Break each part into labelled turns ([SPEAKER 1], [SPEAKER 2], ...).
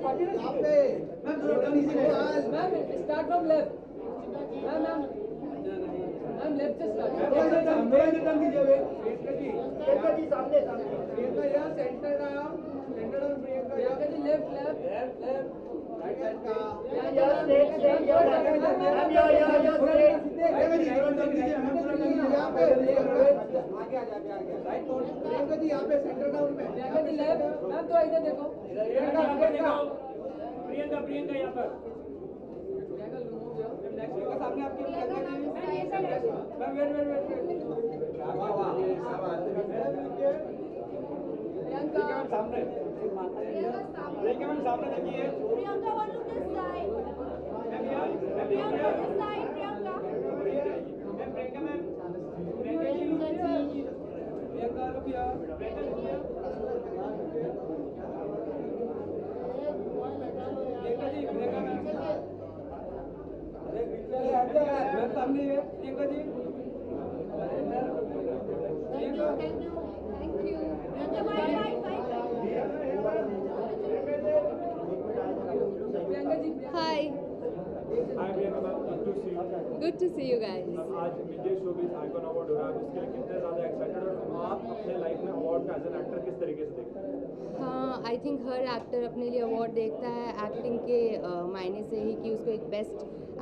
[SPEAKER 1] Ma'am start from left. Ma'am left से start.
[SPEAKER 2] Priyanka ji सामने
[SPEAKER 1] प्रियंका यार centre down Priyanka ji left right side का
[SPEAKER 2] यार स्ट्रेट यार
[SPEAKER 1] राइट प्रियंका जी यहाँ पे सेंटर डाउन में प्रियंका जी लेफ्ट। मैम तो इधर देखो प्रियंका यहाँ पर नेक्स्ट का सामने आपकी प्रियंका जी। मैम वेट प्रियंका सामने प्रियंका मैम सामने देखिए।
[SPEAKER 3] Priyanka, one look this side. Priyanka, this side, Priyanka.
[SPEAKER 1] Priyanka ma'am Priyanka look here. Priyanka ji Priyanka ma'am ma'am सामने है Priyanka ji.
[SPEAKER 3] Thank you. Priyanka, bye.
[SPEAKER 1] Priyanka ji
[SPEAKER 4] Hi,
[SPEAKER 5] Hi Priyanka ma'am, good to see you.
[SPEAKER 4] good to see you guys.
[SPEAKER 5] आज विजय showbiz icon award हो रहा है, उसके लिए कितने ज़्यादा एक्साइटेड और आप अपने लाइफ में अवार्ड का एज एन एक्टर किस तरीके से देखते हैं?
[SPEAKER 4] हाँ, आई थिंक हर एक्टर अपने लिए अवार्ड देखता है एक्टिंग के मायने से ही कि उसको एक बेस्ट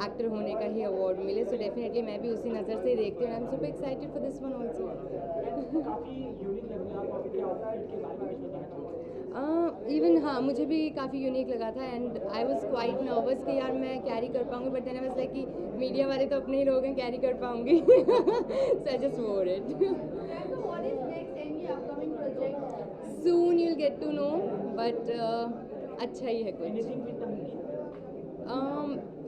[SPEAKER 4] एक्टर होने का ही अवार्ड मिले। सो डेफिनेटली मैं भी उसी नज़र से ही देखती हूँ। आई am super excited for this one also.
[SPEAKER 5] काफ़ी यूनिक लग रहा है आपको आपके आउटफिट के बारे में कुछ बताना चाहूँगा।
[SPEAKER 4] इवन हाँ, मुझे भी काफ़ी यूनिक लगा था and I was quite nervous कि यार मैं कैरी कर पाऊँगी, but then I was like कि मीडिया वाले तो अपने ही लोग हैं, कैरी कर पाऊँगी। So I just wore it.
[SPEAKER 3] Priyanka, what is next? Any upcoming project?
[SPEAKER 4] Soon you will get to know, but अच्छा ही है कुछ।
[SPEAKER 5] Anything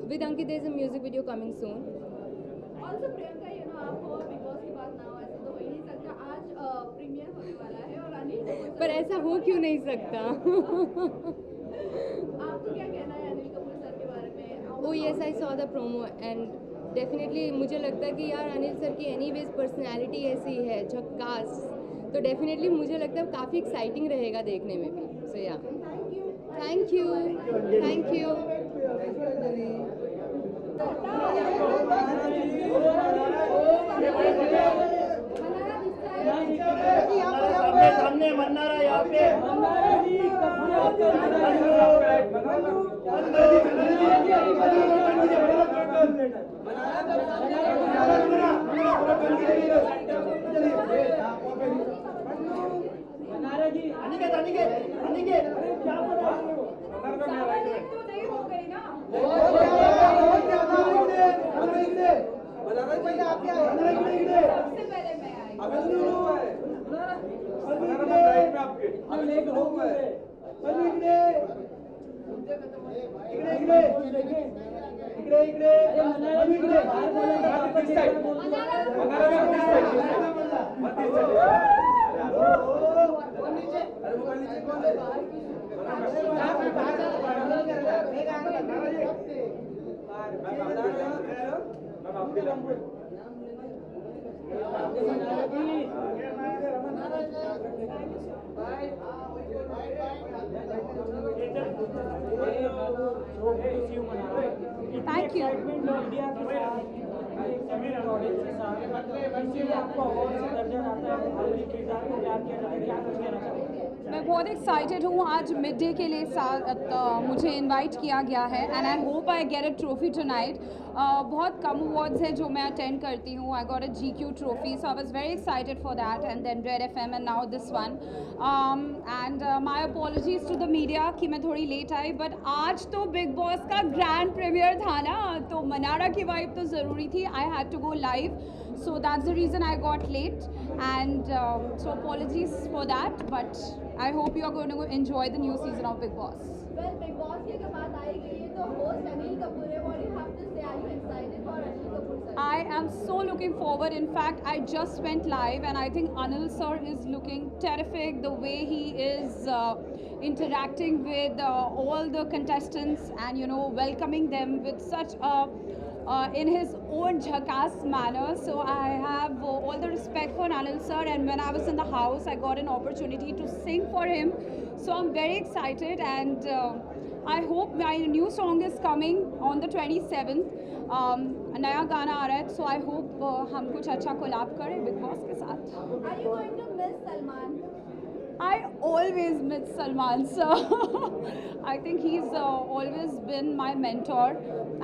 [SPEAKER 4] with Ankit there is a music video coming soon.
[SPEAKER 3] Also, Priyanka, आप हो Big Boss के बाद now ऐसे तो हो ही नहीं सकता। आज प्रीमियर होने वाला है और अनिल कपूर
[SPEAKER 4] पर ऐसा हो क्यों नहीं सकता?
[SPEAKER 3] आपको क्या कहना है अनिल कपूर सर के बारे में?
[SPEAKER 4] ओ yes, I saw the Promos and definitely मुझे लगता है कि यार अनिल सर की एनीवेज पर्सनैलिटी ऐसी है झक्कास, तो डेफिनेटली मुझे लगता है काफ़ी एक्साइटिंग रहेगा देखने में भी। सो या थैंक यू।
[SPEAKER 2] सामने मन्नारा यहाँ पे
[SPEAKER 3] नहीं हो गई ना। सबसे पहले मैं आई।
[SPEAKER 4] Thank you.
[SPEAKER 6] मैं बहुत एक्साइटेड हूँ। आज मिड डे के लिए मुझे इनवाइट किया गया है and I hope I get a trophy tonight. बहुत कम अवार्ड्स हैं जो मैं अटेंड करती हूँ। I got a GQ trophy, so I was very excited for that and then red FM and now this one. And my apologies to the media कि मैं थोड़ी लेट आई, बट आज तो बिग बॉस का grand premiere था ना, तो मनारा की वाइब तो ज़रूरी थी। I had to go live, so that's the reason I got late and so apologies for that, but I hope you are going to enjoy the new season of Big Boss.
[SPEAKER 3] Well, Big Boss की अगर बात आई गई है तो host Anil Kapoor है। What do you have to say? Are you excited for Anil Kapoor sir?
[SPEAKER 6] I am so looking forward. In fact, I just went live and I think Anil sir is looking terrific. The way he is interacting with all the contestants and welcoming them with such a in his own jhakass manner. So I have all the respect for Anil sir, and when I was in the house I got an opportunity to sing for him. So I'm very excited, and I hope my new song is coming on the 27th. नया गाना आ रहा है, so I hope हम कुछ अच्छा collab करें big boss के साथ.
[SPEAKER 3] Are you going to miss Salman?
[SPEAKER 6] I always miss Salman sir. I think he's always been my mentor,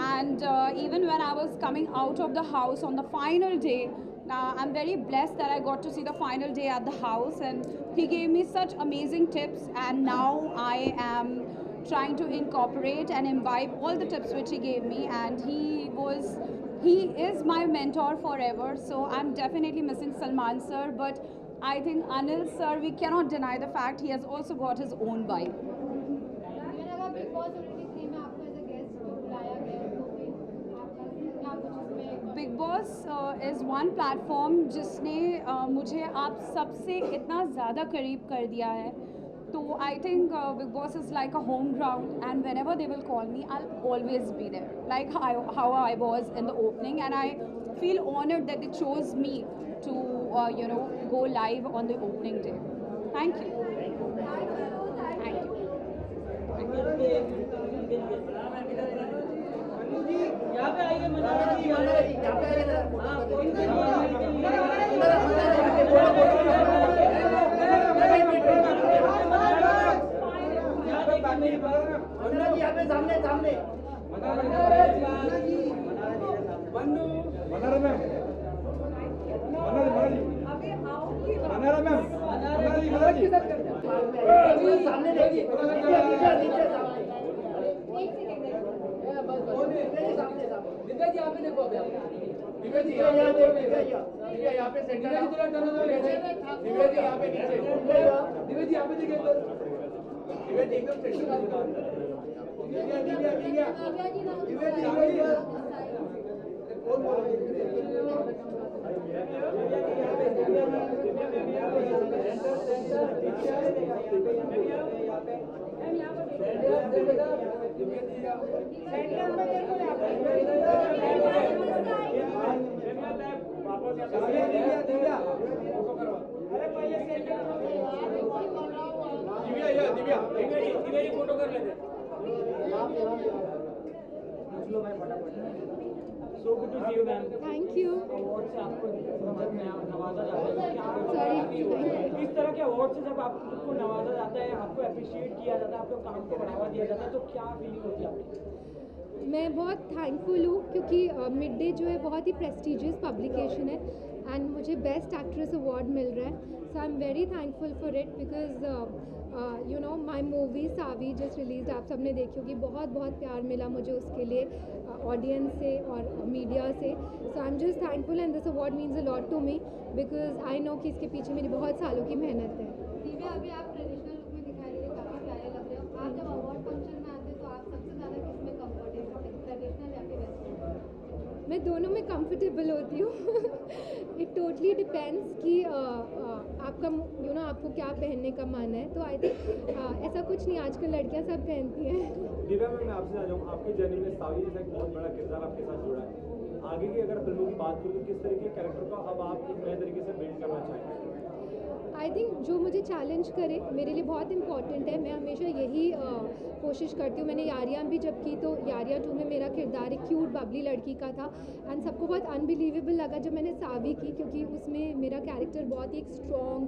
[SPEAKER 6] and even when I was coming out of the house on the final day, I'm very blessed that I got to see the final day at the house, and he gave me such amazing tips, and now I am trying to incorporate and imbibe all the tips which he gave me, and he is my mentor forever. So I'm definitely missing Salman sir, but I think Anil sir, we cannot deny the fact he has also got his own vibe.
[SPEAKER 3] Big boss OTT में आपको as a guest बुलाया गया तो क्या कुछ इसमें
[SPEAKER 6] big Boss is one platform जिसने मुझे आप सबसे इतना ज़्यादा करीब कर दिया है. तो I think Bigg Boss is like a home ground, and whenever they will call me I always be there, like how I was in the opening, and I feel honored that they chose me to go live on the opening day. Thank you. Thank you.
[SPEAKER 2] यहाँ पे आइए मनारा जी, यहाँ पे आइए sir. Mannara जी यहाँ पे सामने सामने. मनारा मैम, मनारा मैम, मनारा जी सामने देखिए, नीचे सामने.
[SPEAKER 1] दिव्या जी यहाँ पे देखो अभी आप. दिव्या जी
[SPEAKER 2] यहाँ
[SPEAKER 1] यहाँ
[SPEAKER 2] पे
[SPEAKER 1] दिव्या यहाँ पे सेंटर. दिव्या जी यहाँ पे नीचे. दिव्या जी यहाँ पे देखिए इधर. दिव्या जी एकदम सेंटर. दिव्या दिव्या दिव्या दिव्या जी कौन बोल दिव्या फोटो कर लेते.
[SPEAKER 5] So good to see you, ma'am.
[SPEAKER 4] Thank you.
[SPEAKER 5] Award से आपको नवाजा जाता है.
[SPEAKER 4] सॉरी.
[SPEAKER 5] इस तरह के अवार्ड से जब आपको नवाजा जाता है, आपको अप्रिशिएट किया जाता है, आपके काम को बढ़ावा दिया जाता है, तो क्या फीलिंग होती है आपकी?
[SPEAKER 4] मैं बहुत थैंकफुल हूँ क्योंकि मिड डे जो है बहुत ही प्रेस्टिजियस पब्लिकेशन है, एंड मुझे बेस्ट एक्ट्रेस अवार्ड मिल रहा है. So I am very thankful for it because my movie Savi just release, आप सबने देखी होगी. बहुत बहुत प्यार मिला मुझे उसके लिए ऑडियंस से और मीडिया से. So I am just thankful, and this award means a lot to me because I know कि इसके पीछे मेरी बहुत सालों की मेहनत है.
[SPEAKER 3] दिव्या अभी आप ट्रेडिशनल लुक में दिखाई दे रहे, काफी प्यारे लग रहे हो. आप जब अवार्ड फंक्शन में आते हो तो आप सबसे ज्यादा किस में कंफर्टेबल है, ट्रेडिशनल या फिर वेस्टर्न?
[SPEAKER 4] मैं दोनों में कंफर्टेबल होती हूँ. इट टोटली डिपेंड्स कि आपका आपको क्या पहनने का मन है. तो आई थिंक ऐसा कुछ नहीं, आजकल लड़कियाँ सब पहनती हैं.
[SPEAKER 5] दिव्या मैम, मैं आपसे जाऊँ, आपकी जर्नी में सावी जैसा एक बहुत बड़ा किरदार आपके साथ जुड़ा है. आगे की अगर फिल्मों की बात करूँ तो किस तरीके के कैरेक्टर को अब आप एक नए तरीके से बिल्ड करना चाहेंगे?
[SPEAKER 4] आई थिंक जो मुझे चैलेंज करे मेरे लिए बहुत इंपॉर्टेंट है. मैं हमेशा यही कोशिश करती हूँ. मैंने यारियां भी जब की तो यारियां 2 में मेरा किरदार एक क्यूट बबली लड़की का था, एंड सबको बहुत अनबिलीवेबल लगा जब मैंने सावी की, क्योंकि उसमें मेरा कैरेक्टर बहुत ही एक स्ट्रॉन्ग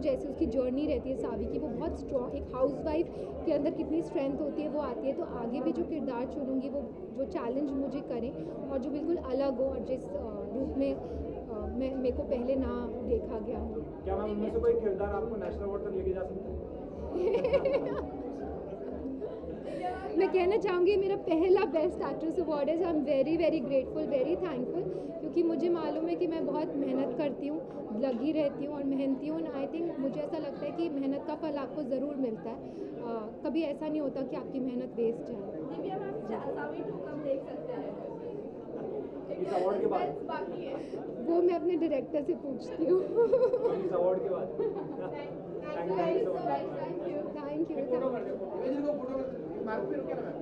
[SPEAKER 4] जैसे उसकी जर्नी रहती है सावी की, वो बहुत स्ट्रॉन्ग, एक हाउसवाइफ के अंदर कितनी स्ट्रेंथ होती है वो आती है. तो आगे भी जो किरदार चुनूँगी वो जो चैलेंज मुझे करें और जो बिल्कुल अलग हो और जिस रूप में मेरे को पहले ना देखा गया हो.
[SPEAKER 5] क्या मैम उनमें से कोई किरदार आपको नेशनल अवार्ड तक लेके जा सकता है?
[SPEAKER 4] मैं कहना चाहूँगी मेरा पहला बेस्ट एक्ट्रेस अवार्ड है. आई am very very grateful, very thankful, क्योंकि मुझे मालूम है कि मैं बहुत मेहनत करती हूँ, लगी रहती हूँ और मेहनती हूँ. आई थिंक मुझे ऐसा लगता है कि मेहनत का फल आपको ज़रूर मिलता है. कभी ऐसा नहीं होता कि आपकी मेहनत वेस्ट जाए.
[SPEAKER 3] दिव्या मैम सावी 2 कब देख सकते हैं?
[SPEAKER 5] इस अवार्ड के बाद?
[SPEAKER 3] बाकी है.
[SPEAKER 4] वो मैं अपने डायरेक्टर से पूछती हूँ.
[SPEAKER 5] इस अवार्ड के बाद?
[SPEAKER 3] Thank you so much.
[SPEAKER 4] Thank you.
[SPEAKER 1] Photo कर दो. फोटो मार्क पे रुके ना मैम.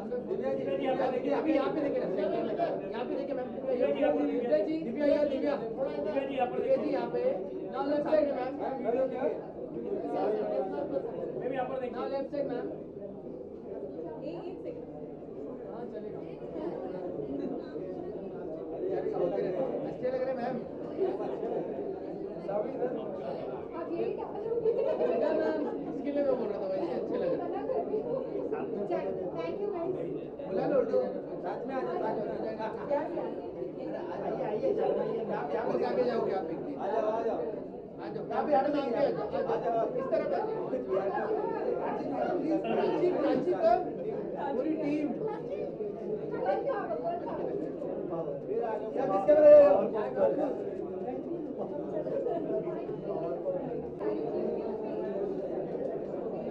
[SPEAKER 1] अभी यहाँ पे देखिए, यहाँ पे देखिए मैम, दिव्या जी, दिव्या जी यहाँ पे, now left side ma'am, now left side ma'am, हाँ चलेगा, अच्छे लग रहे मैम, मैम इसके लिए मैं बोल रहा था भाई अच्छे लग रहे,
[SPEAKER 3] थैंक यू गाइस
[SPEAKER 1] बुला लो साथ में आ जाओ, आइए यहाँ पे आगे जाओगे आप एक दिन, आ जाओ यहाँ पे आगे आ जाओ, इस तरफ आ जाओ, प्राची का पूरी टीम,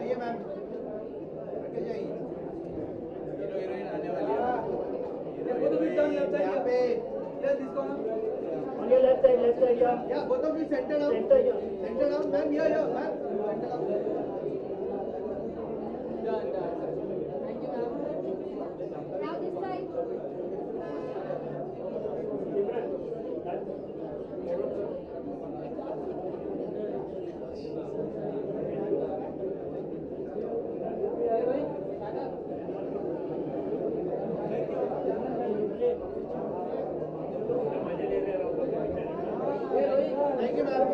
[SPEAKER 1] आइए मैम, जाइए, हीरो हीरोइन आने वाली है, यहाँ पे,
[SPEAKER 2] left side,
[SPEAKER 1] yeah, both of you center down, ma'am, yeah, ma'am, center down. Done. Thank you, ma'am.
[SPEAKER 3] now this side
[SPEAKER 1] Thank you, ma'am.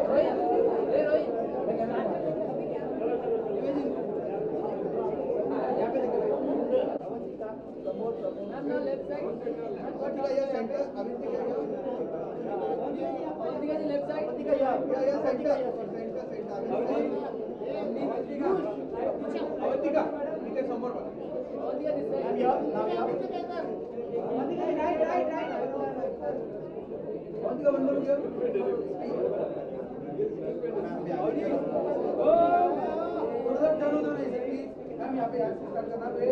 [SPEAKER 1] यहाँ पे देखो, ma'am, now left side, Avantika, yeah, center, Avantika, left side, yeah, center, Avantika, ठीक है, समोर बघा, Avantika this side, Avantika one more here, थोड़ा सा turn हो रहा है प्लीज, मैम यहाँ पे स्टार्ट करना पे,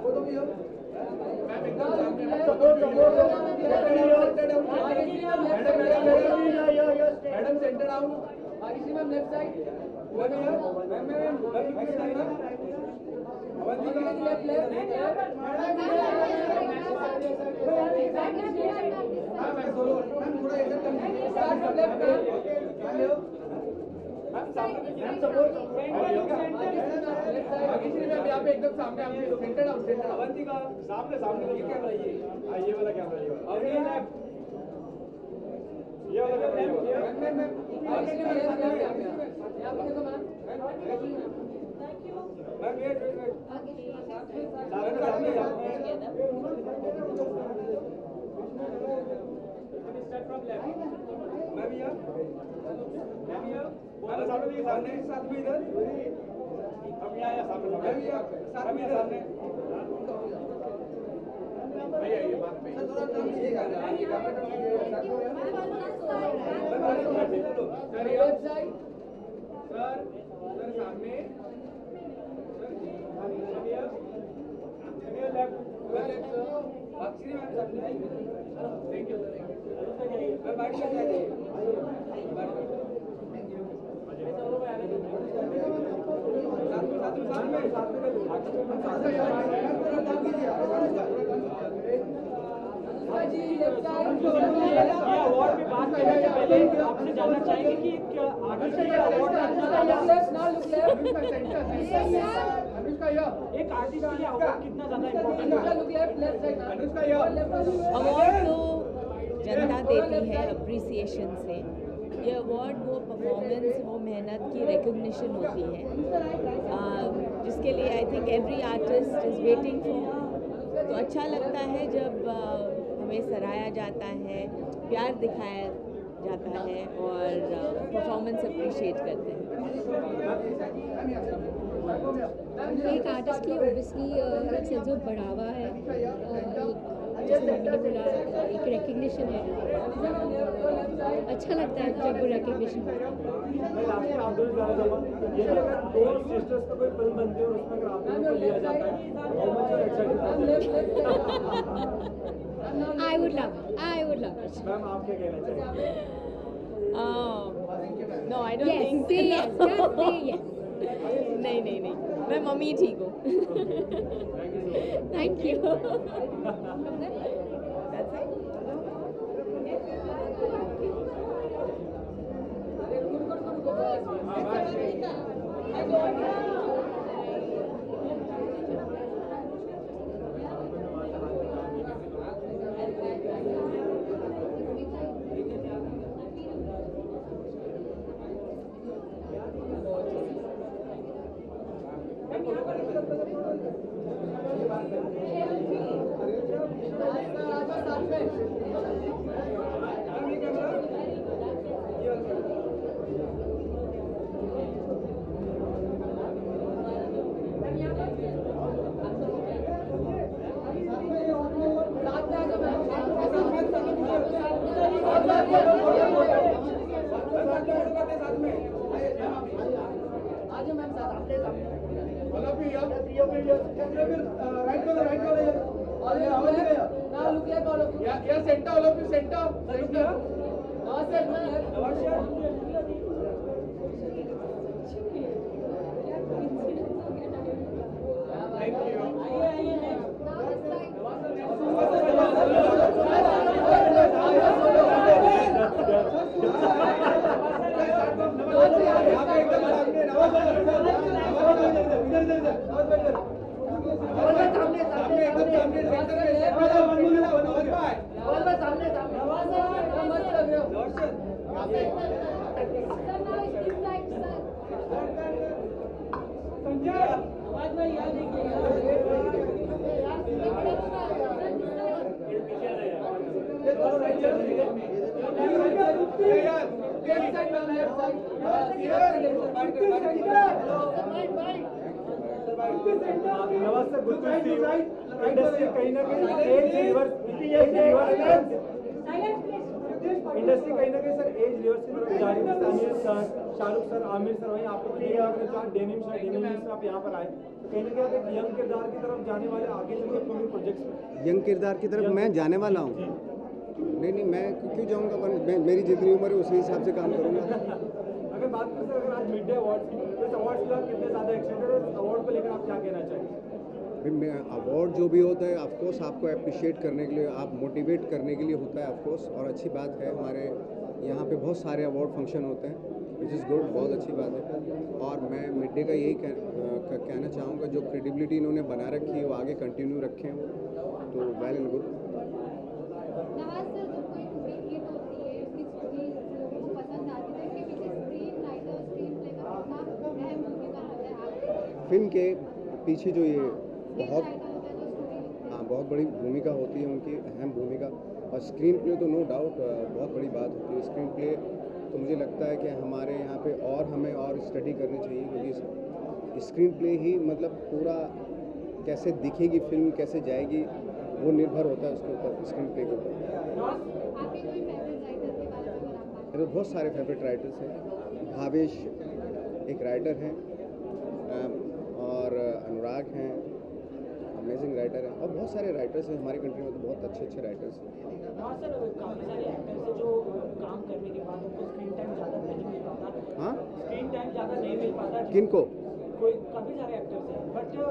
[SPEAKER 1] वो तो भी हो, मैम एकदम सामने, सपोर्ट, मैडम सेंटर आउट, आगे ma'am left side, ma'am Avantika left, ma'am solo, ma'am थोड़ा इधर कर लीजिए, start from left, ma'am support, आगे मैम यहाँ पे एकदम सामने, आपके सेंटर आउट, अवंतिका सामने ये कैमरा, ये वाला कैमरा, और ये लेफ्ट, ये वाला कैमरा, मैम आगे यहाँ पे देखो मैम, मैम वेट सामने स्टार्ट फ्रॉम लेफ्ट, मैम यहाँ सामने साथ में इधर, अब यहाँ सामने सामने आइए बात पे थोड़ा टर्न लीजिएगा, सर लेफ्ट साइड, सर सामने, सर लेफ्ट, अक्षरी मैम सामने, थैंक यू मैं बाइक से जाइए,
[SPEAKER 2] अवार्ड में बात करने से पहले आपसे जानना चाहेंगे कि क्या आर्टिस्ट का अवार्ड एक आर्टिस्ट के लिए अवार्ड कितना ज्यादा इम्पोर्टेंट है?
[SPEAKER 7] अवार्ड तो जनता देती है अप्रिसिएशन से। ये अवार्ड वो परफॉर्मेंस, वो मेहनत की रिकग्निशन होती है, जिसके लिए I think every artist is waiting for. तो अच्छा लगता है जब हमें सराहा जाता है, प्यार दिखाया जाता है और परफॉर्मेंस अप्रिशिएट करते हैं।
[SPEAKER 8] एक आर्टिस्ट के लिए ओबियसली एक सेंस ऑफ बढ़ावा है, जैसे मैंने बोला एक रिकग्निशन है। अच्छा लगता है जब वो रिकग्निशन होता है।
[SPEAKER 5] मैं लास्ट में आप दोनों जाना चाहूँगा, ये अगर दो सिस्टर्स का कोई फिल्म बनती है और उसमें अगर आप दोनों को लिया जाता है, how much you excited?
[SPEAKER 8] I would love it.
[SPEAKER 5] Ma'am आप क्या कहना चाहेंगे?
[SPEAKER 7] No I don't
[SPEAKER 8] Yes,
[SPEAKER 7] think.
[SPEAKER 8] say yes, just say yes.
[SPEAKER 7] नहीं, मैं मम्मी ठीक हूँ।
[SPEAKER 5] Thank you so much.
[SPEAKER 8] Thank you.
[SPEAKER 5] Nawaz sir, good to see you. Industry कहीं ना कहीं एज रिवर्स इंडस्ट्री कहीं ना कहीं सर एज रिवर्स की तरफ जा रही है। Aamir sir, Shahrukh sir, Aamir sir, वहीं आपको डेनिम से आप यहाँ पर आए, कहीं ना कहीं आप एक यंग किरदार की तरफ जाने वाले आगे चल के अपने प्रोजेक्ट्स में
[SPEAKER 9] यंग किरदार की तरफ मैं जाने वाला हूँ। नहीं मैं क्यों जाऊँगा, मेरी जितनी उम्र है उसी हिसाब से काम करूँगा।
[SPEAKER 5] अगर बात करें सर, अगर आज मिड डे अवार्ड्स की, तो इस अवार्ड्स के आप कितने ज़्यादा एक्साइटेड है? अवार्ड को लेकर आप क्या कहना चाहेंगे?
[SPEAKER 9] अवार्ड जो भी होता है ऑफकोर्स आपको अप्रिशिएट करने के लिए, आप मोटिवेट करने के लिए होता है ऑफकोर्स, और अच्छी बात है। हमारे यहाँ पे बहुत सारे अवार्ड फंक्शन होते हैं, विच इज़ गुड, बहुत अच्छी बात है। और मैं मिड डे का यही कहना चाहूँगा, जो क्रेडिबिलिटी इन्होंने बना रखी है वो आगे कंटिन्यू रखें, तो well and good.
[SPEAKER 3] Nawaz sir, जब कोई मूवी हिट होती है, उसकी स्टोरी लोगों को पसंद आती है, उसके पीछे स्क्रीन राइटर, स्क्रीन प्ले का कितना अहम भूमिका होता है आपके?
[SPEAKER 9] फिल्म के पीछे जो ये बहुत बड़ी भूमिका होती है उनकी, अहम भूमिका। और स्क्रीन प्ले तो नो डाउट बहुत बड़ी बात होती है। स्क्रीन प्ले तो मुझे लगता है कि हमारे यहाँ पे और हमें और स्टडी करनी चाहिए, क्योंकि स्क्रीन प्ले ही मतलब पूरा कैसे दिखेगी फिल्म, कैसे जाएगी, वो निर्भर होता है उसके ऊपर, स्क्रीन प्ले के ऊपर। मेरे बहुत सारे फेवरेट राइटर्स हैं। भावेश एक राइटर हैं, और अनुराग हैं, अमेजिंग राइटर हैं, और बहुत सारे राइटर्स हैं हमारी कंट्री में, तो बहुत अच्छे अच्छे राइटर्स हैं।
[SPEAKER 2] सर, काफ़ी सारे एक्टर्स हैं जो काम करने के बाद उनको स्क्रीन टाइम ज़्यादा नहीं मिल पाता।
[SPEAKER 9] हाँ,
[SPEAKER 2] स्क्रीन टाइम ज़्यादा नहीं मिल पाता।
[SPEAKER 9] किनको?
[SPEAKER 2] कोई काफ़ी सारे एक्टर्स हैं, बट वो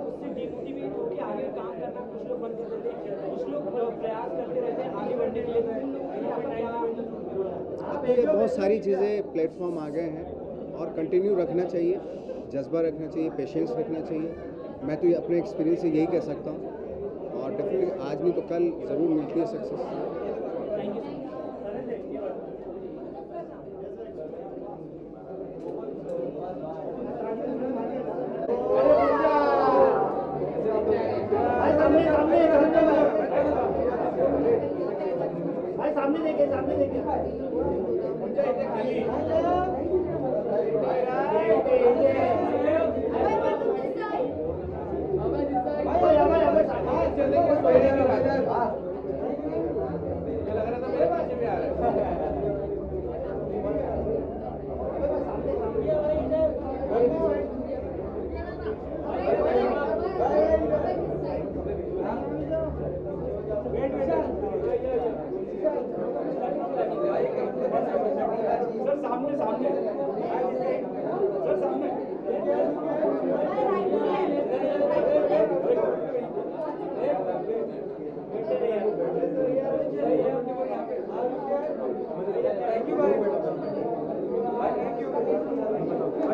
[SPEAKER 2] उससे डिमोटिवेट होकर आगे काम करना कुछ लोग बंद कर देते हैं, कुछ लोग प्रयास करते रहते हैं आगे बढ़ने के लिए।
[SPEAKER 9] अब तो ये बहुत सारी चीज़ें प्लेटफॉर्म आ गए हैं, और कंटिन्यू रखना चाहिए, जज्बा रखना चाहिए, पेशेंस रखना चाहिए। मैं तो ये अपने एक्सपीरियंस से यही कह सकता हूँ, और डेफिनेटली आज नहीं तो कल ज़रूर मिलती है सक्सेस।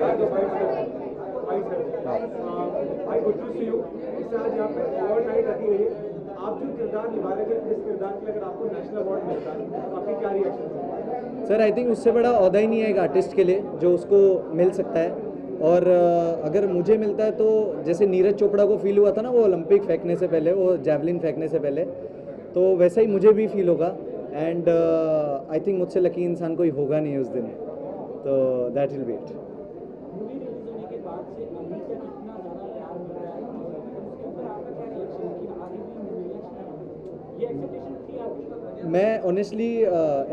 [SPEAKER 5] है जो फाइट करते हैं भाई गुड टू सी यू। इससे आज यहाँ पे अवार्ड नाइट रखी गई है, आप जो किरदार निभा रहे थे जिस किरदार के लिए अगर आपको नेशनल अवार्ड मिलता है तो आपकी क्या रिएक्शन है?
[SPEAKER 10] सर आई थिंक उससे बड़ा ओहदा ही नहीं है एक आर्टिस्ट के लिए जो उसको मिल सकता है। और अगर मुझे मिलता है तो जैसे नीरज चोपड़ा को फील हुआ था ना वो ओलंपिक फेंकने से पहले, वो जैवलिन फेंकने से पहले, तो वैसा ही मुझे भी फील होगा। एंड आई थिंक मुझसे लकी इंसान कोई होगा नहीं उस दिन, तो that will be it.
[SPEAKER 2] Movie release होने के बाद से अभी तक इतना ज़्यादा प्यार मिल रहा है, उसके ऊपर आपका क्या रिएक्शन है कि आगे भी मूवी ये एक्सपेक्टेशन थी आपकी?
[SPEAKER 10] मैं ऑनेस्टली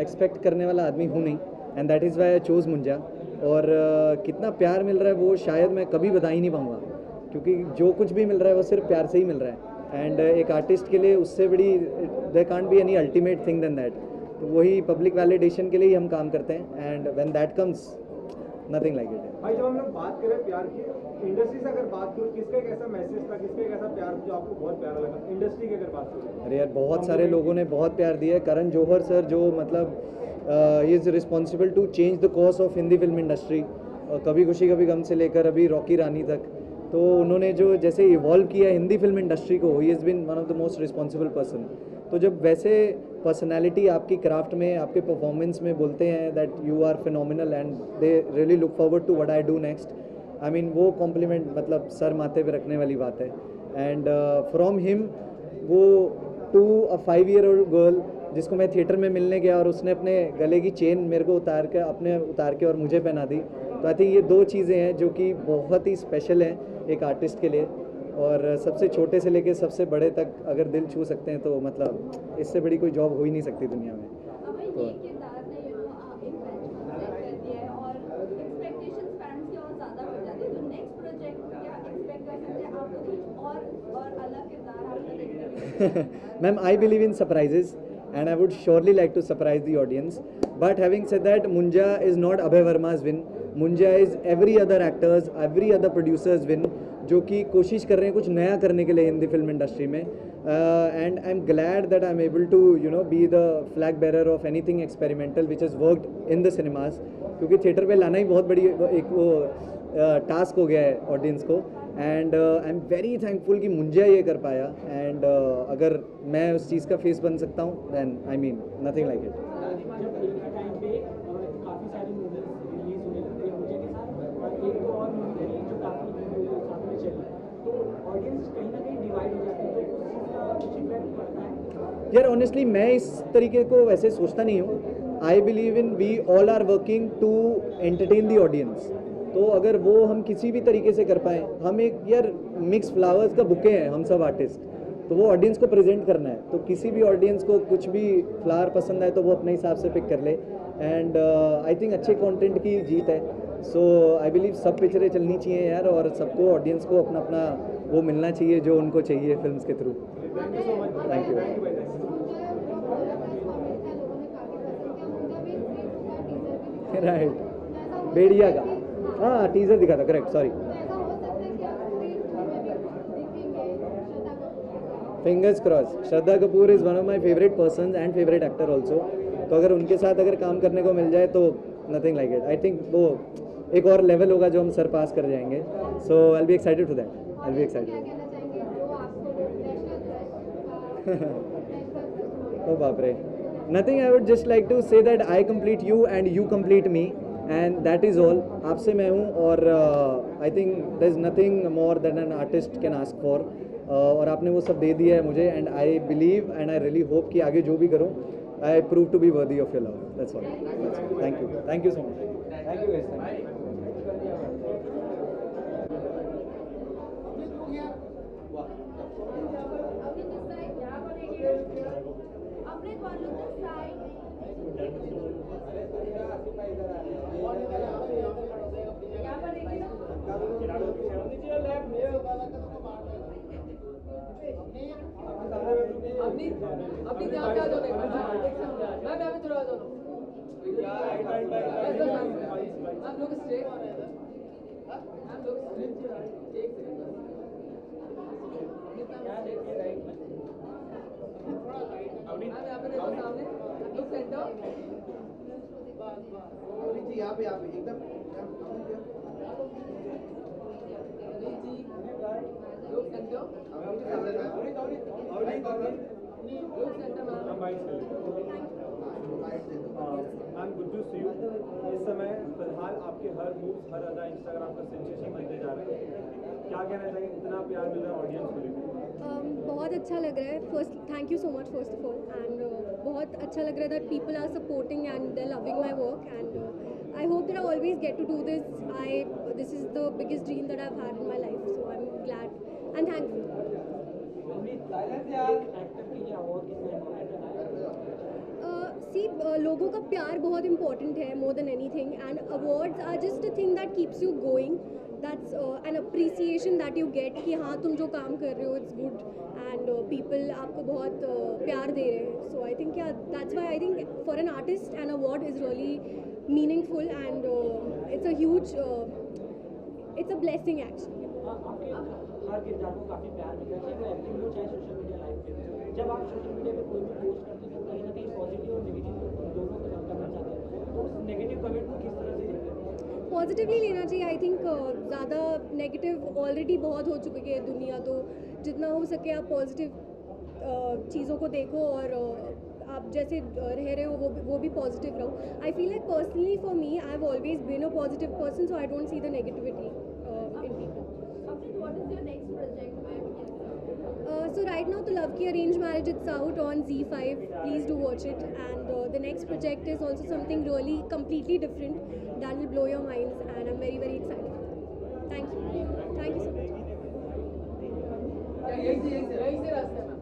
[SPEAKER 10] एक्सपेक्ट करने वाला आदमी हूँ नहीं, and that is why I choose Munjya. और कितना प्यार मिल रहा है वो शायद मैं कभी बता ही नहीं पाऊँगा, क्योंकि जो कुछ भी मिल रहा है वो सिर्फ प्यार से ही मिल रहा है। एंड एक आर्टिस्ट के लिए उससे बड़ी there can't be any ultimate thing than that. तो वही पब्लिक वैलिडेशन के लिए ही हम काम करते हैं, and when that comes nothing like it.
[SPEAKER 5] भाई जब हम लोग बात करें प्यार की, इंडस्ट्री से अगर बात करूँ, किसका एक ऐसा मैसेज था, किसका एक ऐसा प्यार जो आपको बहुत प्यारा लगा इंडस्ट्री की अगर बात करें?
[SPEAKER 10] अरे यार बहुत सारे लोगों ने बहुत प्यार दिया है। करण जौहर सर जो मतलब ही is responsible to change the course of Hindi film industry, कभी खुशी कभी गम से लेकर अभी रॉकी रानी तक। तो उन्होंने जो जैसे इवॉल्व किया हिंदी फिल्म इंडस्ट्री को, he is been one of the most responsible person. तो जब वैसे पर्सनैलिटी आपकी क्राफ्ट में, आपके परफॉर्मेंस में बोलते हैं that you are phenomenal and they really look forward to what I do next, I mean वो कॉम्प्लीमेंट मतलब सर माथे पे रखने वाली बात है। एंड फ्रॉम हिम वो टू अ 5-year-old गर्ल जिसको मैं थिएटर में मिलने गया और उसने अपने गले की चेन मेरे को उतार के और मुझे पहना दी। तो आई थिंक ये दो चीज़ें हैं जो कि बहुत ही स्पेशल हैं एक आर्टिस्ट के लिए। और सबसे छोटे से लेके सबसे बड़े तक अगर दिल छू सकते हैं तो मतलब इससे बड़ी कोई जॉब हो ही नहीं सकती दुनिया में। तो ma'am I believe in surprises and I would surely like to surprise the audience. But having said that, Munja is not Abhay Verma's win. Munja is every other actors, every other producer's win, जो कि कोशिश कर रहे हैं कुछ नया करने के लिए हिंदी फिल्म इंडस्ट्री में। And I am glad that I am able to be the flag bearer of anything experimental which is worked in the cinemas, क्योंकि थिएटर पे लाना ही बहुत बड़ी एक वो टास्क हो गया है ऑडियंस को। And I am very thankful कि मुंजा ये कर पाया। एंड अगर मैं उस चीज़ का फेस बन सकता हूँ then I mean nothing like it.
[SPEAKER 2] जब एक टाइम पे काफ़ी सारी मूवीज रिलीज होने लगती है मुझे के साथ, और एक तो और मूवी थी जो काफ़ी साथ में चली, तो ऑडियंस कहीं ना कहीं डिवाइड हो जाती है, तो उस चीज़ का कुछ इफेक्ट पड़ता है?
[SPEAKER 10] यार ऑनेस्टली मैं इस तरीके को वैसे सोचता नहीं हूँ। I believe in we all are working to entertain the audience. तो अगर वो हम किसी भी तरीके से कर पाएँ, हम एक यार मिक्स फ्लावर्स का बुके हैं हम सब आर्टिस्ट, तो वो ऑडियंस को प्रेजेंट करना है। तो किसी भी ऑडियंस को कुछ भी फ्लावर पसंद आए तो वो अपने हिसाब से पिक कर ले। एंड आई थिंक अच्छे कंटेंट की जीत है। सो आई बिलीव सब पिक्चरें चलनी चाहिए यार, और सबको ऑडियंस को अपना अपना वो मिलना चाहिए जो उनको चाहिए फिल्म्स के थ्रू। Thank you. राइट, बेड़िया का हाँ टीजर दिखा था, correct, sorry. Fingers cross. Shraddha Kapoor is one of my favourite person and favourite actor also. तो अगर उनके साथ अगर काम करने को मिल जाए तो nothing like it. I think वो एक और लेवल होगा जो हम सर पास कर जाएंगे। So I will be excited for that. I will be excited. ओ बाप रे, nothing. I would just like to say that I complete you and you complete me, and that is all. आपसे मैं हूँ, और I think there is nothing more than an artist can ask for. और आपने वो सब दे दिया है मुझे, and I believe and I really hope कि आगे जो भी करूँ I prove to be worthy of your love. That's all. Thank you so much. Thank you guys.
[SPEAKER 1] अपनी ध्यान क्या जोड़े मैं भी थोड़ा आ जाऊँ। हम लोग स्ट्रेट एक सामने लुक सेंटर यहाँ पे एकदम
[SPEAKER 5] इनवाइट कर लेते ma'am, good to see you. इस समय फिलहाल आपके हर मूव हर अदा इंस्टाग्राम पर सेंसेशन बनते जा रहे हैं, क्या कहना चाहिए, इतना प्यार मिल रहा है ऑडियंस को लेकर?
[SPEAKER 11] बहुत अच्छा लग रहा है। First thank you so much first of all, and बहुत अच्छा लग रहा है that people are supporting and they loving my work, and I hope that I always get to do this. This is the biggest dream that I have had in my life, so I am glad and thankful. लोगों का प्यार बहुत important है, more than anything, and awards are just a thing that keeps you going. That's an appreciation that you get कि हाँ तुम जो काम कर रहे हो इट्स गुड, एंड पीपल आपको बहुत प्यार दे रहे हैं। So I think that's why I think for an artist an award is really meaningful, and it's a huge it's a blessing actually.
[SPEAKER 2] आपके हर किरदार को काफ़ी प्यार मिलता है, चाहे एक्टिंग हो चाहे सोशल मीडिया लाइव पे। जब आप सोशल मीडिया पे कोई भी पोस्ट करते हैं तो कहीं ना कहीं पॉजिटिव और नेगेटिव दोनों करना चाहते हैं, तो उस नेगेटिव कमेंट को किस तरह से देखते हैं?
[SPEAKER 11] पॉजिटिवली लेना चाहिए। आई थिंक ज़्यादा नेगेटिव ऑलरेडी बहुत हो चुकी है दुनिया, तो जितना हो सके आप पॉजिटिव चीज़ों को देखो, और आप जैसे रह रहे हो वो भी पॉजिटिव रहो। I feel like personally for me I have always been a positive person, so I don't see the negativity in people. So right now the Love Ki Arranged Marriage, it's out on Z5. Please do watch it, and the next project is also something really completely different that will blow your minds, and I'm very very excited. Thank you so much.
[SPEAKER 1] यही से रास्ते में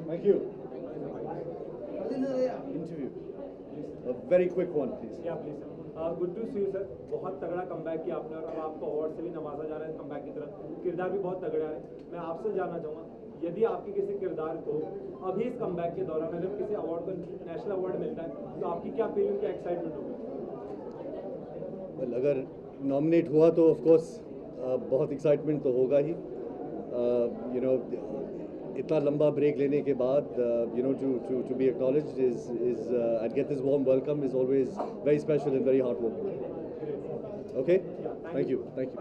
[SPEAKER 12] Thank you. Interview. A very quick one, please.
[SPEAKER 5] Yeah, please. Good to see you, sir. बहुत तगड़ा comeback किया आपने, और अब आपको अवार्ड से भी नवाजा जा रहा है कमबैक की तरफ। किरदार भी बहुत तगड़ा है। मैं आपसे जानना चाहूँगा, यदि आपके किसी किरदार को अभी इस कमबैक के दौरान अगर किसी अवार्ड को नेशनल अवार्ड मिलता है तो आपकी क्या फीलिंग, क्या एक्साइटमेंट होगी?
[SPEAKER 12] Well, अगर नॉमिनेट हुआ तो ऑफ कोर्स बहुत एक्साइटमेंट तो होगा ही। You know, इतना लंबा ब्रेक लेने के बाद you know to be acknowledged is and get this warm welcome is always very special and very heartwarming. Okay? Thank you. Thank you.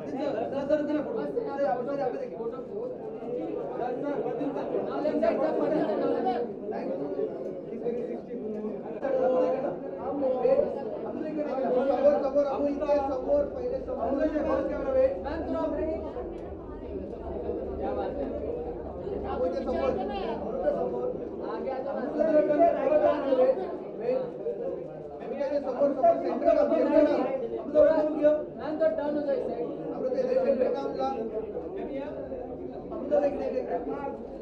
[SPEAKER 1] Amrita एक second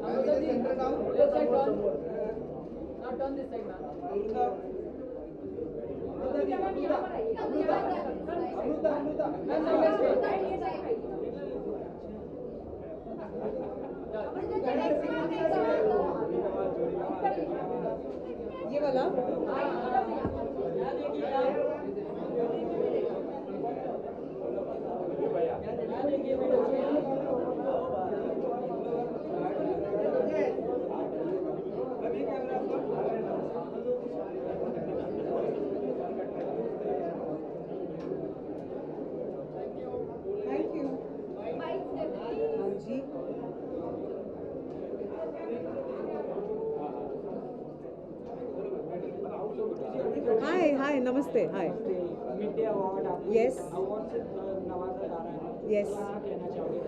[SPEAKER 1] Amrita centre down left side turn now turn this side ma'am Amrita
[SPEAKER 13] ये वाला thank you हाँ जी हाय नमस्ते हाय
[SPEAKER 2] mid day award आप
[SPEAKER 13] yes
[SPEAKER 2] award से नवाजा जा रहा है
[SPEAKER 13] यस
[SPEAKER 2] क्या कहना चाहोगे?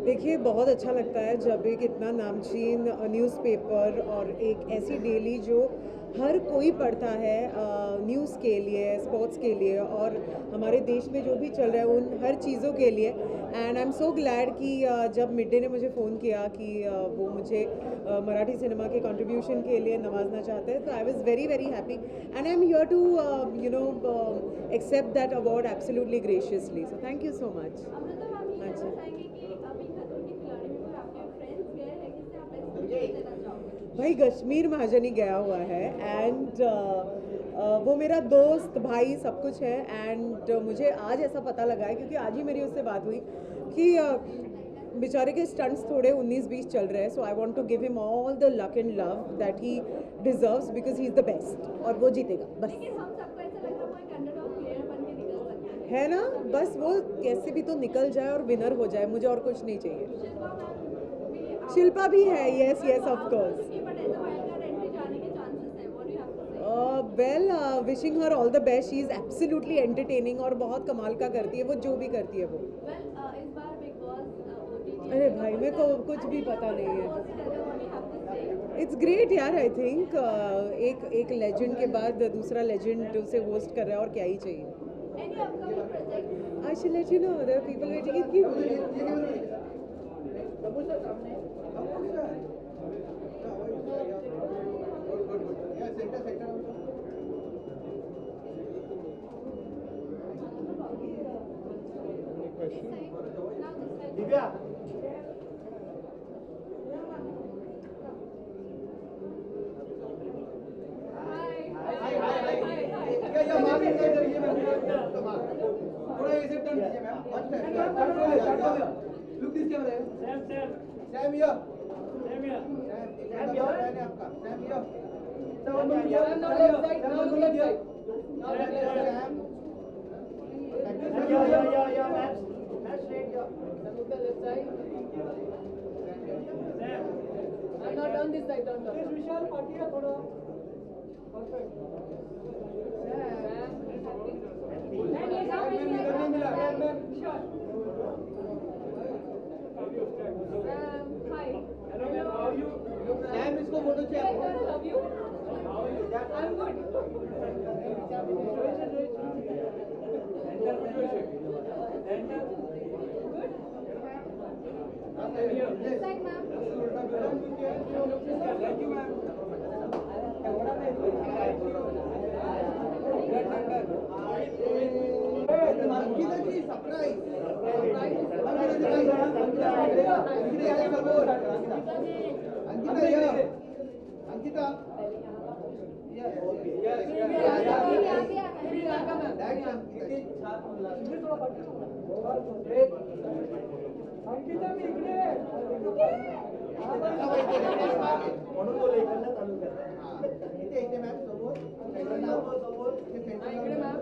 [SPEAKER 13] देखिए बहुत अच्छा लगता है जब एक इतना नामचीन न्यूज़पेपर और एक ऐसी डेली जो हर कोई पढ़ता है न्यूज़ के लिए स्पोर्ट्स के लिए और हमारे देश में जो भी चल रहा है उन हर चीज़ों के लिए and I am so glad कि जब मिड डे ने मुझे फ़ोन किया कि वो मुझे मराठी सिनेमा के कंट्रीब्यूशन के लिए नवाजना चाहते हैं तो I was very very happy and I am here to you know accept that award absolutely graciously so thank you so much हाँ जी भाई कश्मीर महाजनी गया हुआ है एंड वो मेरा दोस्त भाई सब कुछ है एंड मुझे आज ऐसा पता लगा है क्योंकि आज ही मेरी उससे बात हुई कि बेचारे के स्टंट्स थोड़े 19-20 चल रहे हैं so I want to give him all the luck and love that he deserves because he is the best और वो जीतेगा बस है ना बस वो कैसे भी तो निकल जाए और विनर हो जाए मुझे और कुछ नहीं चाहिए शिल्पा भी है yes yes of course well wishing her all the best she is absolutely entertaining और बहुत कमाल का करती है वो जो भी करती है वो अरे भाई मेरे को कुछ भी पता नहीं है इट्स ग्रेट यार आई थिंक एक लेजेंड के बाद दूसरा लेजेंड उसे होस्ट कर रहा है और क्या ही चाहिए I shall let you know. There are people waiting in queue.
[SPEAKER 1] Divya थोड़ा ऐसे टर्न कीजिए ma'am look this camera Sam here आपका Sam here now left side now look left side now left side yeah match straight yeah look the left side and now turn this side turn this Vishal Patiya थोड़ा perfect Sam, इसको photo चाहिए love you I'm good Thank you ma'am Ankita ji surprise Ankita Ankita मी इकडे म्हणून बोल इकडनं चालू कर इथे मॅम समोर समोर इकडे मॅम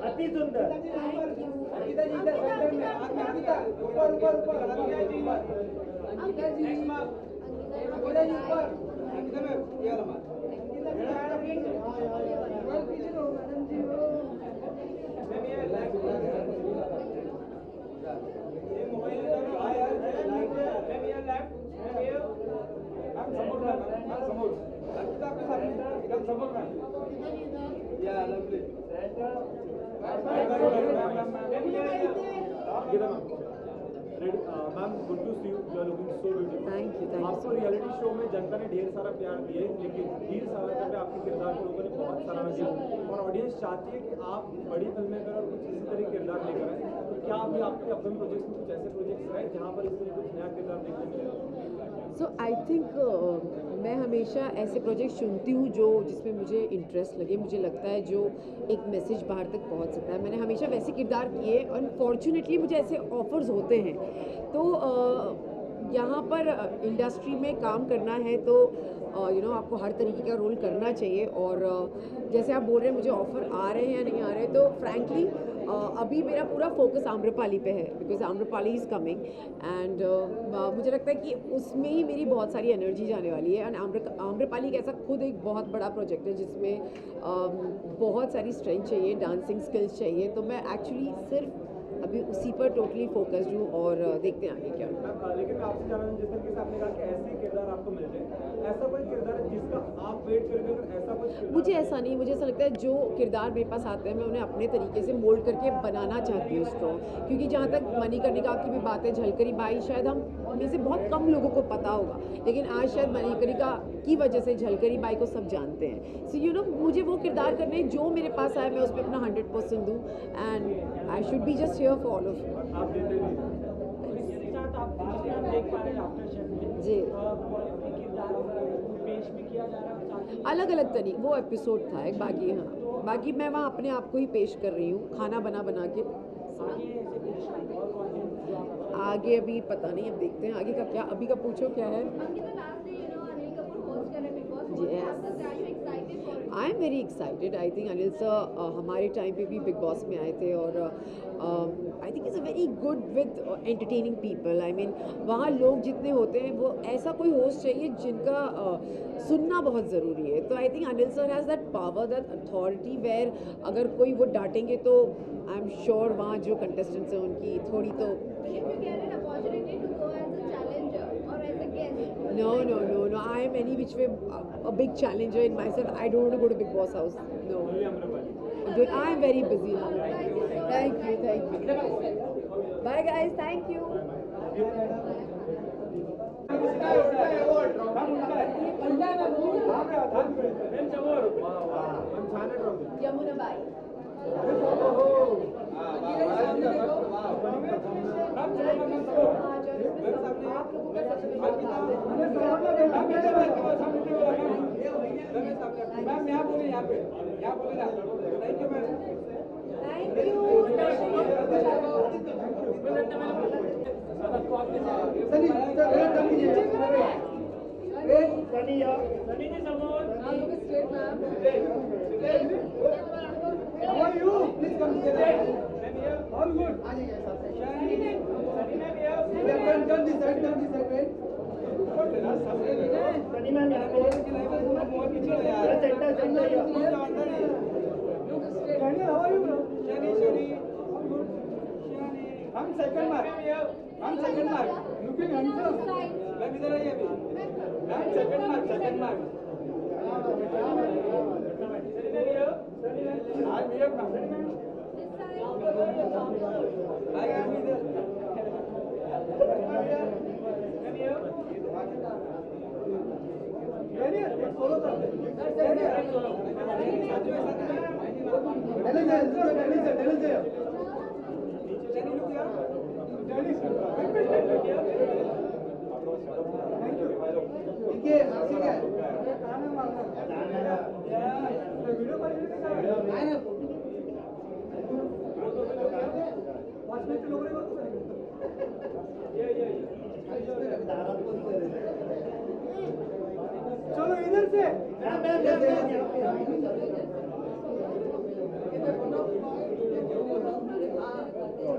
[SPEAKER 1] अति सुंदर अंकिता जी इधर सेंटर में अंकिता ऊपर ऊपर ऊपर अंकिता जी अंकिता जी ऊपर अंकिता मैम ये वाला मैम पीछे लो मैडम जी मैम ये मोबाइल मैम ये लेफ्ट मैम ये समोर
[SPEAKER 5] ma'am good to see you are looking so beautiful.
[SPEAKER 14] Thank you
[SPEAKER 5] आपको रियलिटी शो में जनता ने ढेर सारा प्यार दिया है, लेकिन वीर सावरकर पे आपके किरदार को लोगों ने बहुत सराहा किया और ऑडियंस चाहती है कि आप बड़ी फिल्में करें और कुछ इसी तरह के किरदार लेकर आए। तो क्या अभी आपके अपकमिंग प्रोजेक्ट्स में कुछ ऐसे प्रोजेक्ट्स हैं जहाँ पर इसमें कुछ नया किरदार देखने मिलेगा?
[SPEAKER 14] सो आई थिंक मैं हमेशा ऐसे प्रोजेक्ट चुनती हूँ जो जिसमें मुझे इंटरेस्ट लगे, मुझे लगता है जो एक मैसेज बाहर तक पहुँच सकता है। मैंने हमेशा वैसे किरदार किए, अनफॉर्चुनेटली मुझे ऐसे ऑफर्स होते हैं। तो यहाँ पर इंडस्ट्री में काम करना है तो आपको हर तरीके का रोल करना चाहिए। और जैसे आप बोल रहे हैं मुझे ऑफ़र आ रहे हैं या नहीं आ रहे हैं, तो फ्रैंकली अभी मेरा पूरा फोकस आम्रपाली पे है, because Amrapali is coming and मुझे लगता है कि उसमें ही मेरी बहुत सारी एनर्जी जाने वाली है। एंड आम्रपाली ऐसा खुद एक बहुत बड़ा प्रोजेक्ट है जिसमें बहुत सारी स्ट्रेंथ चाहिए, डांसिंग स्किल्स चाहिए। तो मैं एक्चुअली सिर्फ अभी उसी पर टोटली फोकस्ड हूँ और देखते हैं आगे क्या होगा।
[SPEAKER 5] लेकिन मैं आपसे जानना जिस तरीके से आपने कहा कि ऐसे किरदार आपको मिल जाए, ऐसा कोई किरदार है जिसका आप वेट करेंगे? अगर ऐसा कुछ
[SPEAKER 14] मुझे ऐसा नहीं, मुझे ऐसा लगता है जो किरदार मेरे पास आते हैं मैं उन्हें अपने तरीके से मोल्ड करके बनाना चाहती हूँ स्ट्रॉन्ग। क्योंकि जहाँ तक मणिकर्णिका की भी बात है, झलकरी बाई शायद हम में से बहुत कम लोगों को पता होगा, लेकिन आज शायद मणिकर्णिका की वजह से झलकरी बाई को सब जानते हैं। सो मुझे वो किरदार करने जो मेरे पास आए मैं उस पर अपना 100% दूँ and I should be just here for all of जी। अलग अलग तरीके वो एपिसोड था एक, बाकी मैं वहाँ अपने आप को ही पेश कर रही हूँ, खाना बना के। आगे अभी पता नहीं, अब देखते हैं आगे का क्या। अभी का पूछो क्या है? आई am very excited. I think Anil sir हमारे टाइम पे भी बिग बॉस में आए थे और I think is a very good with entertaining people. I mean वहाँ लोग जितने होते हैं वो ऐसा कोई होस्ट चाहिए जिनका सुनना बहुत ज़रूरी है। तो I think Anil sir has that power, that authority where अगर कोई वो डांटेंगे तो आई एम श्योर वहाँ जो कंटेस्टेंट्स हैं उनकी थोड़ी तो No, I am any which way a big challenger in myself. I don't want to go to Big Boss house. No. I am very busy now. Thank you. Bye guys, thank you. Yamuna Bai.
[SPEAKER 1] How are you? Please come sit. All good. Turn this side, wait. Sunny ma'am, यहाँ पे बहुत पीछे हो यार। Center Daniel, how are you, bro? Shani. हम second mark. Looking handsome. Ma'am इधर आइए अभी. Ma'am second mark. आज भी अपना. आइए आप इधर. Daniel, follow them. चलो इधर से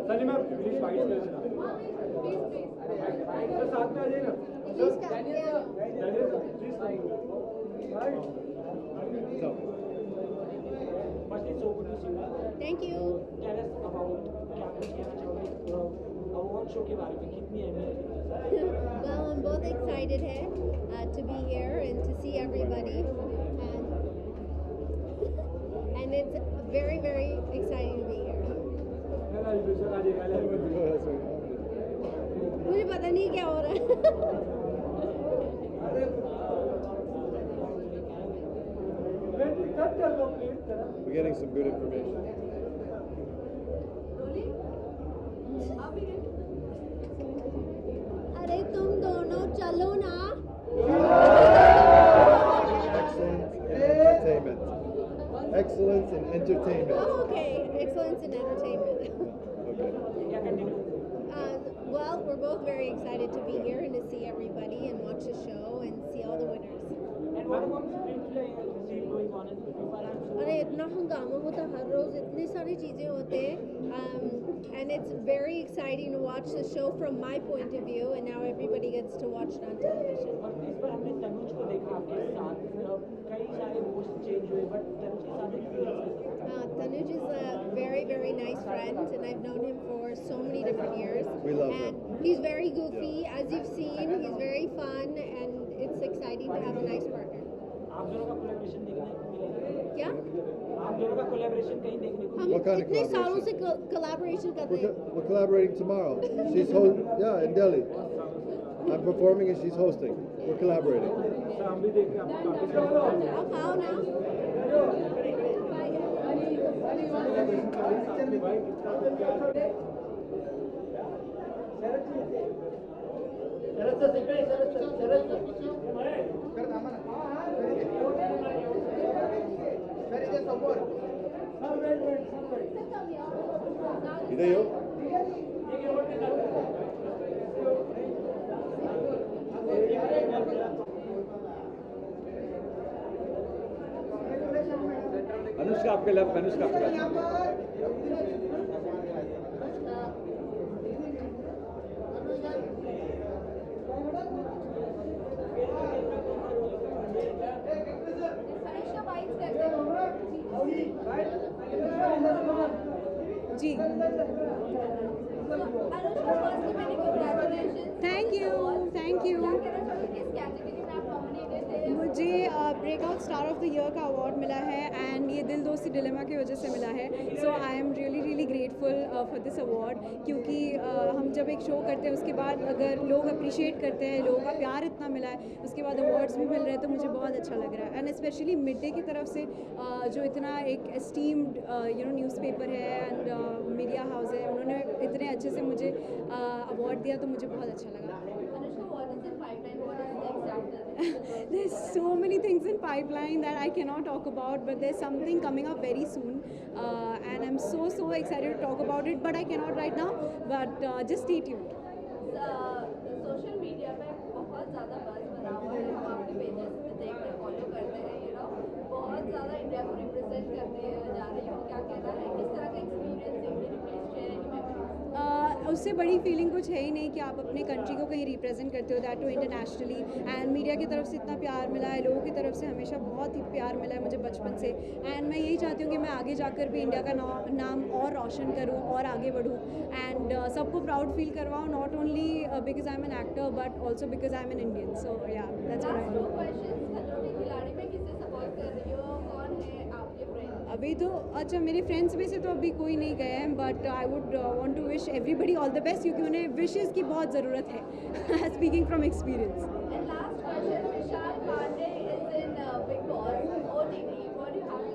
[SPEAKER 1] सनी मैम प्लीज फाइट साथ में आ जाइए ना
[SPEAKER 11] थैंक यू।
[SPEAKER 2] अवार्ड शो के बारे में कितनी अहमियत है?
[SPEAKER 11] Well, I'm both excited to be here and to see everybody, and it's very, very excited to be here. मुझे पता नहीं क्या हो रहा है.
[SPEAKER 12] We're getting some good information.
[SPEAKER 11] अरे तुम दोनों चलो ना.
[SPEAKER 12] Excellence in entertainment.
[SPEAKER 11] Oh, okay. Excellence in entertainment. Well, we're both very excited to be here and to see everybody and watch the show and see all the winners. अरे इतना हंगामा होता हर रोज इतनी सारी चीजें होते हैं and it's very exciting to watch the show from my point of view and now everybody gets to watch it on television.
[SPEAKER 2] और इस बार हमने तनुज को देखा आपके साथ कई सारे पोस्ट चेंज हुए बट तनुज के साथ
[SPEAKER 11] Tanuj is a very, very nice friend and I've known him for so many different years.
[SPEAKER 12] We love
[SPEAKER 11] and he's very goofy, as you've seen. He's very fun and it's exciting to have a nice partner.
[SPEAKER 2] आप दोनों का collaboration देखने को मिलेगा
[SPEAKER 11] क्या?
[SPEAKER 2] आप दोनों का कोलैबोरेशन कहीं देखने को
[SPEAKER 11] हम
[SPEAKER 12] What kind of
[SPEAKER 11] इतने सालों से
[SPEAKER 12] collaboration?
[SPEAKER 11] collaboration कर रहे हैं.
[SPEAKER 12] We're collaborating tomorrow. She's in Delhi. I'm performing and she's hosting. We're collaborating.
[SPEAKER 11] आओ खाओ ना.
[SPEAKER 12] इधर ही हो.
[SPEAKER 5] अनुष्का आपके लेफ्ट, अनुष्का आपके लेफ्ट.
[SPEAKER 6] जी थैंक यू मुझे breakout star of the year का अवार्ड मिला है एंड ये दिल दोस्ती डिलेमा की वजह से मिला है. So I am really grateful for this award क्योंकि हम जब एक शो करते हैं उसके बाद अगर लोग अप्रिशिएट करते हैं, लोगों का प्यार इतना मिला है, उसके बाद अवार्ड्स भी मिल रहे हैं तो मुझे बहुत अच्छा लग रहा है. एंड स्पेशली मिड डे की तरफ से जो इतना एक एस्टीम्ड न्यूज़पेपर है एंड मीडिया हाउस है, उन्होंने इतने अच्छे से मुझे अवार्ड दिया तो मुझे बहुत अच्छा लगा. There's so many things in pipeline that I cannot talk about, but there's something coming up very soon, and I'm so excited to talk about it, but I cannot right now. But just stay tuned.
[SPEAKER 4] Social media पे बहुत ज़्यादा buzz बना हुआ है, हम आपके pages पे देखते हैं, फॉलो करते हैं, बहुत ज़्यादा इंडिया को रिप्रेजेंट करते जा रही हो. क्या कहना है, किस तरह का एक्सपीरियंस है, प्लीज शेयर एनी मेमोरीज.
[SPEAKER 6] उससे बड़ी फीलिंग कुछ है ही नहीं कि आप अपने कंट्री को कहीं रिप्रेजेंट करते हो, that to internationally. And media की तरफ से इतना प्यार मिला है, लोगों की तरफ से हमेशा बहुत ही प्यार मिला है मुझे बचपन से. एंड मैं यही चाहती हूँ कि मैं आगे जाकर भी इंडिया का नाम और रोशन करूँ और आगे बढ़ूँ एंड सबको प्राउड फील करवाऊँ, not only because I am an actor but also because I am an Indian. So yeah that's what I do.
[SPEAKER 4] खिलाड़ी में किसे सपोर्ट कर रही हो, कौन है आपके फ्रेंड?
[SPEAKER 6] अभी तो अच्छा मेरे फ्रेंड्स में से तो अभी कोई नहीं गए हैं, but I would want to wish everybody all the best क्योंकि उन्हें विशेस की बहुत ज़रूरत है. Speaking from experience.
[SPEAKER 4] And last question, Vishal Pandey is in Big Boss OTT. What do you have to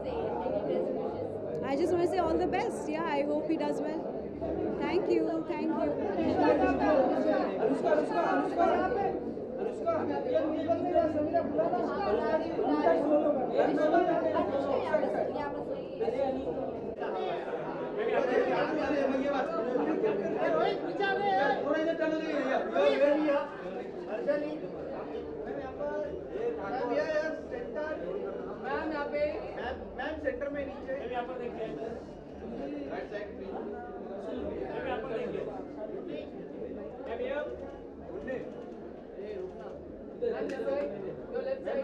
[SPEAKER 4] say? Any best wishes?
[SPEAKER 6] I just want to say all the best. Yeah, I hope he does well. Thank you.
[SPEAKER 1] Ma'am centre में नीचे यहाँ पर देखिए. Right side यहाँ पर देखिए. Ma'am ये उन्ने ये रुकना. Your left side.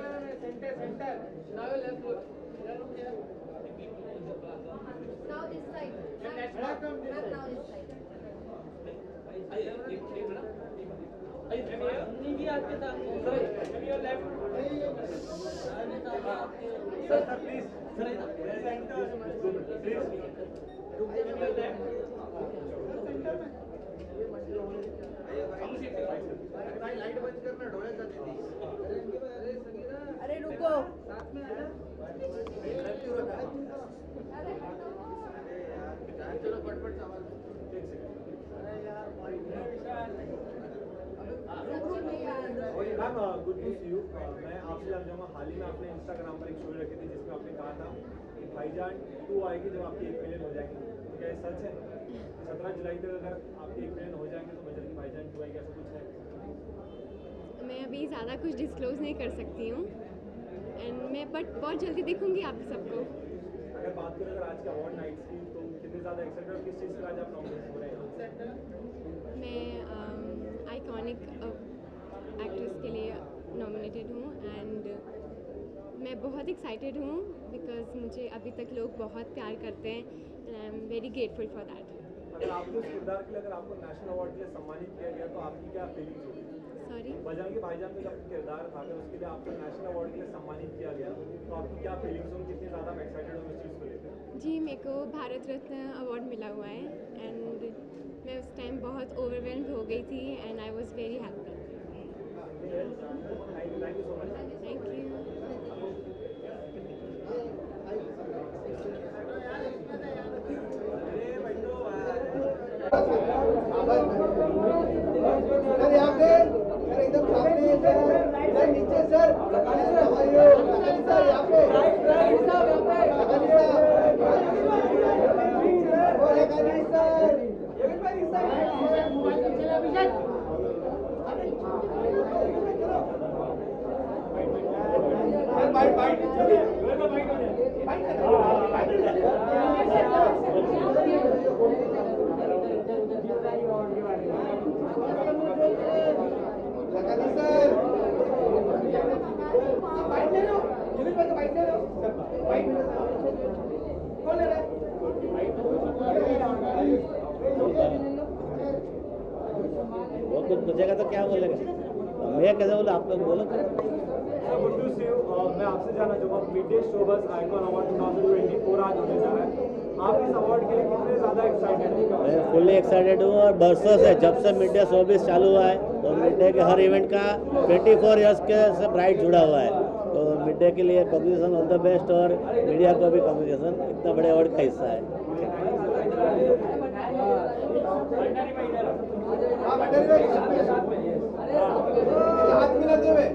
[SPEAKER 1] Center. Now your left foot.
[SPEAKER 4] Now this side. Now this side.
[SPEAKER 1] Sir, please.
[SPEAKER 14] अरे रुको
[SPEAKER 1] चलो फटफट सवाल
[SPEAKER 5] ma'am good to see you. मैं आपसे जानना चाहूँगा, हाल ही में आपने इंस्टाग्राम पर एक स्टोरी रखी थी जिसमें आपने कहा था कि भाईजान 2 आएगी जब आपकी 1 मिलियन हो जाएगी। क्या ये सच है? 17 जुलाई तक अगर आपकी 1 मिलियन हो जाएंगे तो बजट की भाईजान 2 आएगी, ऐसा कुछ है?
[SPEAKER 4] मैं अभी ज़्यादा कुछ डिस्क्लोज नहीं कर सकती हूँ एंड मैं बट बहुत जल्दी दिखूँगी आप सबको।
[SPEAKER 5] अगर बात करें अगर आज के अवार्ड नाइट्स की, तो कितने ज़्यादा एक्साइटेड और किस चीज़ पर आज आप नॉमिनेट हो रहे हैं?
[SPEAKER 4] मैं आइकॉनिक एक्ट्रेस के लिए नॉमिनेटेड हूँ एंड मैं बहुत एक्साइटेड हूँ बिकॉज मुझे अभी तक लोग बहुत प्यार करते हैं and I am very grateful for that.
[SPEAKER 5] अगर आपके उस किरदार के लिए अगर आपको नेशनल अवार्ड के लिए सम्मानित किया गया तो आपकी क्या फीलिंग्स होगी?
[SPEAKER 4] सॉरी,
[SPEAKER 5] बजरंगी भाईजान में जो आपका किरदार था, अगर उसके लिए आपको नेशनल अवार्ड के लिए सम्मानित किया गया तो आपकी क्या फीलिंग्स होंगी? कितने ज़्यादा एक्साइटेड हो उस चीज़ को लेकर?
[SPEAKER 4] जी मेरे को भारत रत्न अवार्ड मिला हुआ है एंड मैं उस टाइम बहुत ओवरवेल्म्ड हो गई थी and I was very happy.
[SPEAKER 5] Thank you so much.
[SPEAKER 4] Thank you.
[SPEAKER 1] Sir यहाँ पे सर एकदम सामने सर नीचे सर सकाली सर यहाँ पे
[SPEAKER 15] वो कुछ पूछेगा तो क्या बोलेगा? मैं कैसे बोला, आप लोग बोलो।
[SPEAKER 5] Good to see you. मैं आपसे जानना चाहूँगा, Mid Day showbiz icon award 2024 आज होने जा रहा है। आप इस अवार्ड के लिए कितने ज़्यादा एक्साइटेड हैं?
[SPEAKER 15] मैं फुल्ली एक्साइटेड हूँ और बरसों से जब से मिड डे शोबिस चालू हुआ है तो मिड डे के हर इवेंट का 24 ईयर्स के से ब्राइट जुड़ा हुआ है। तो मिड डे के लिए कॉन्ग्रेचुलेसन, ऑल द बेस्ट, और मीडिया को भी कॉन्ग्रेचुलेसन, इतना बड़े अवार्ड का हिस्सा है।
[SPEAKER 1] हाथ मिलाते हुए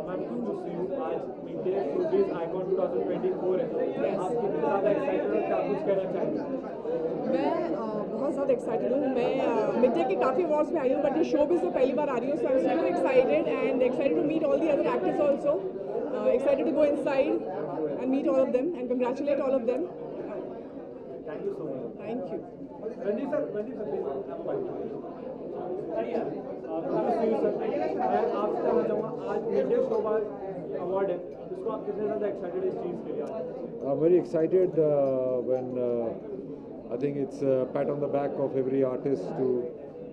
[SPEAKER 5] ma'am good to see you. आज मिड डे शोबिस आइकॉन 2024 है। आप कितने ज़्यादा एक्साइटेड हो, क्या कुछ कहना चाहेंगे?
[SPEAKER 16] मैं बहुत ज़्यादा एक्साइटेड हूँ। मैं मिड डे के काफ़ी अवार्ड्स में आई हूँ, बट ये शोबिस से पहली बार आ रही हूँ, so I am super excited and excited to meet all the other actors also, excited to go inside and meet all of them and congratulate all of them.
[SPEAKER 5] Thank you so much.
[SPEAKER 16] Thank you.
[SPEAKER 5] Randeep sir please मैं आपसे जानना चाहूँगा, आज Mid Day showbiz award है, उसको आप कितने ज़्यादा एक्साइटेड इस चीज़ के लिए?
[SPEAKER 17] I'm very excited when I think it's a pat on the back of every artist to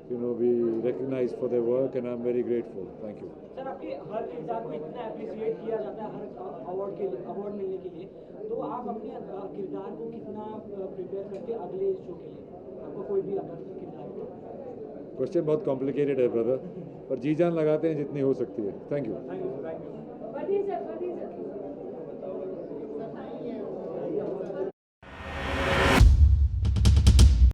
[SPEAKER 17] be recognized for their work, and I'm very grateful. Thank you.
[SPEAKER 2] Sir आपके हर किरदार को इतना अप्रिशिएट किया जाता है हर अवार्ड मिलने के लिए, तो आप अपने किरदार को कितना प्रिपेयर करते हैं अगले शो के लिए? आपको कोई भी किरदार
[SPEAKER 17] क्वेश्चन बहुत कॉम्प्लिकेटेड है ब्रदर, पर जी जान लगाते हैं जितनी हो सकती है. Thank you.